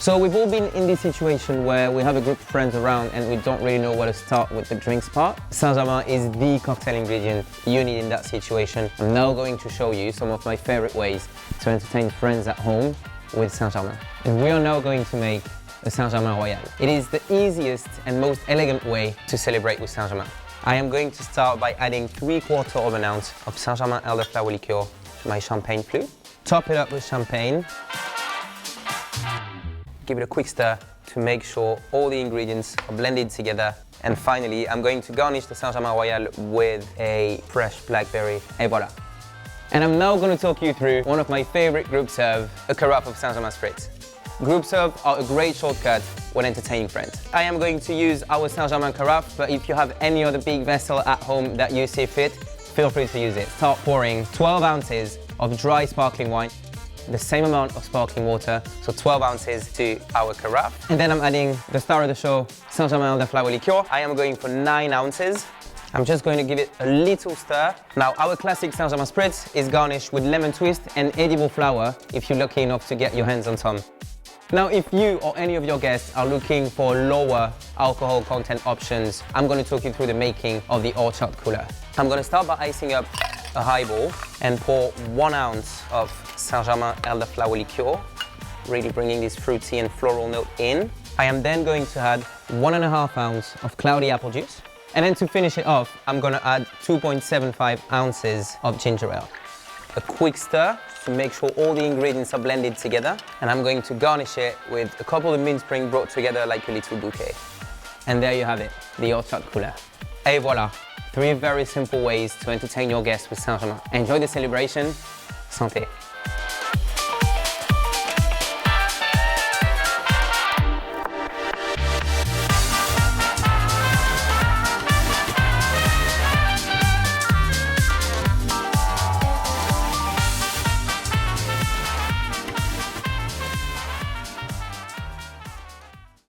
So we've all been in this situation where we have a group of friends around and we don't really know where to start with the drinks part. St-Germain is the cocktail ingredient you need in that situation. I'm now going to show you some of my favorite ways to entertain friends at home with St-Germain. And we are now going to make a St-Germain Royale. It is the easiest and most elegant way to celebrate with St-Germain. I am going to start by adding 3/4 of an ounce of St-Germain Elderflower liqueur to my champagne flute. Top it up with champagne. Give it a quick stir to make sure all the ingredients are blended together. And finally, I'm going to garnish the St-Germain Royale with a fresh blackberry. Et voilà. And I'm now going to talk you through one of my favorite group serve, a carafe of St-Germain Spritz. Group serve are a great shortcut when entertaining friends. I am going to use our St-Germain carafe, but if you have any other big vessel at home that you see fit, feel free to use it. Start pouring 12 ounces of dry sparkling wine, the same amount of sparkling water, so 12 ounces to our carafe. And then I'm adding the star of the show, St-Germain Elderflower liqueur. I am going for 9 ounces. I'm just going to give it a little stir. Now, our classic St-Germain Spritz is garnished with lemon twist and edible flower if you're lucky enough to get your hands on some. Now, if you or any of your guests are looking for lower alcohol content options, I'm going to talk you through the making of the orchard cooler. I'm going to start by icing up a highball and pour 1 ounce of St-Germain Elderflower liqueur, really bringing this fruity and floral note in. I am then going to add 1.5 ounces of cloudy apple juice. And then to finish it off, I'm going to add 2.75 ounces of ginger ale. A quick stir to make sure all the ingredients are blended together. And I'm going to garnish it with a couple of mint spring brought together like a little bouquet. And there you have it, the orchard cooler. Et voilà, 3 very simple ways to entertain your guests with St-Germain. Enjoy the celebration. Santé.